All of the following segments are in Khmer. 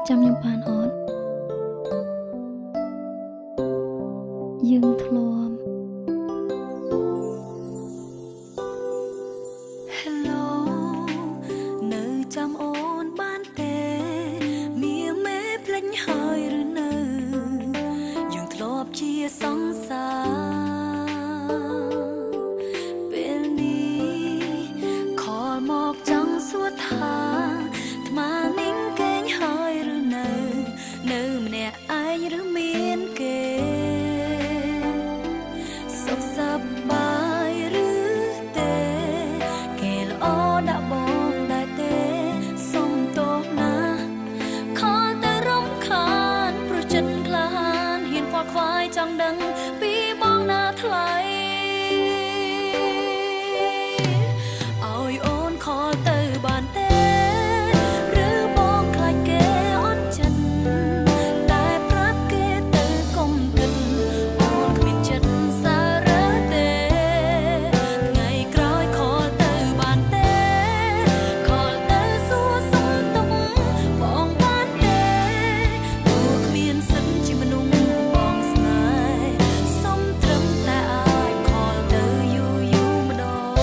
ចាំខ្ញុំបានអត់យើងធ្លាប់ Hello នៅចាំអូនបានទេមានមេភ្លេចហើយឬនៅយើងធ្លាប់ជាសង្សារពេលនេះខលមកចង់សួរថាថ្មនេះគេងហើយឬនៅម្នាក់ឯងឬមានគេសុខសប្បាយឬទេគេល្អដាក់បងដែរទេសុំទោសណាខលតែរំខានព្រោះចិត្តក្លាហានហ៊ានខ្វល់ខ្វាយចង់ដឹងពីបងណាថ្លៃឲ្យអូនខលទៅបានទេឬបងខ្លាចគេអន់ចិត្តតែប្រាប់គេទៅកុំគិតអូនគ្មានចិត្តសារ៉ាទេថ្ងៃក្រោយខលទៅបានទេខលទៅសួរសុំទុកបងបានទេទោះគ្មានសិទ្ធិជាមនុស្សបងស្នេហ៍សុំត្រឹមតែអាចខលទៅយូរម្ដង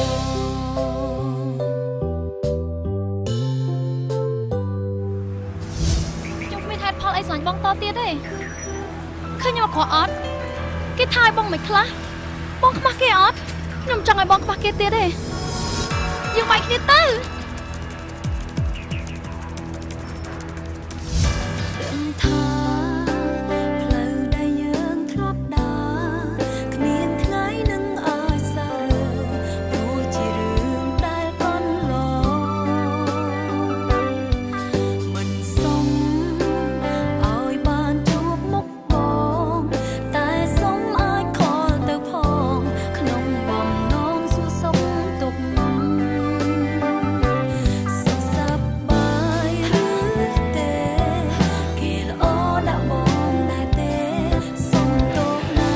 ខ្ញុំគ្មានហេតុផលអីស្រឡាញ់បងតទៀតទេឃើញខ្ញុំអក្រក់អត់គេថាឲ្យបងមិនខ្លះបងខ្មាស់គេអត់ខ្ញុំចង់ឲ្យបងខ្មាស់គេទៀតទេយើងបែកគ្នាទៅដឹងថាផ្លូវដែលយើងធ្លាប់ដើរគ្មានថ្ងៃនឹងអាចសារើព្រោះជារឿងដែលកន្លងមិនសុំឲ្យបានជួបមុខបងតែសុំអាចខលទៅផងក្នុងបំណងសួរសុខទុក្ខសុខសប្បាយឬទេគេល្អដាក់បងដែរទេសុំទោសណា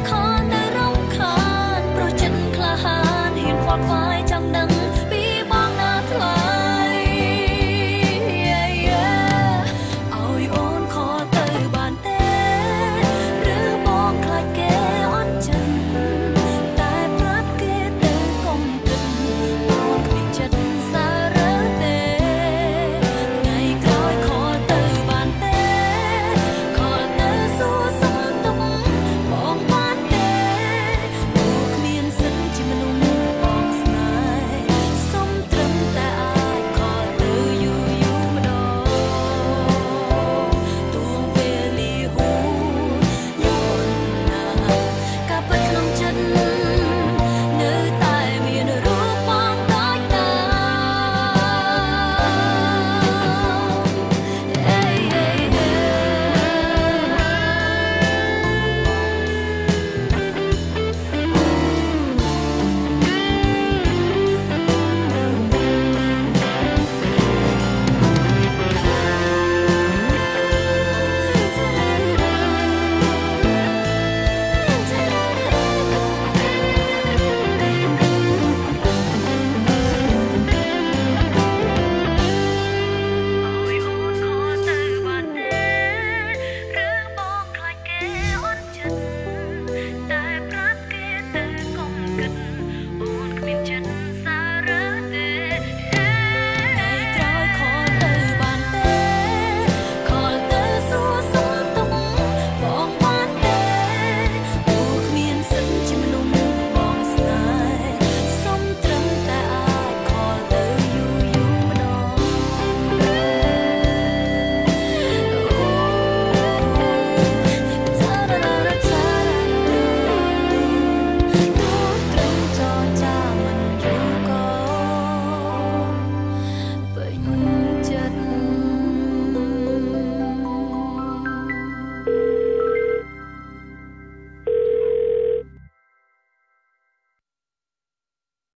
ខលតែរំខានព្រោះចិត្តក្លាហានហ៊ានខ្វល់ខ្វាយ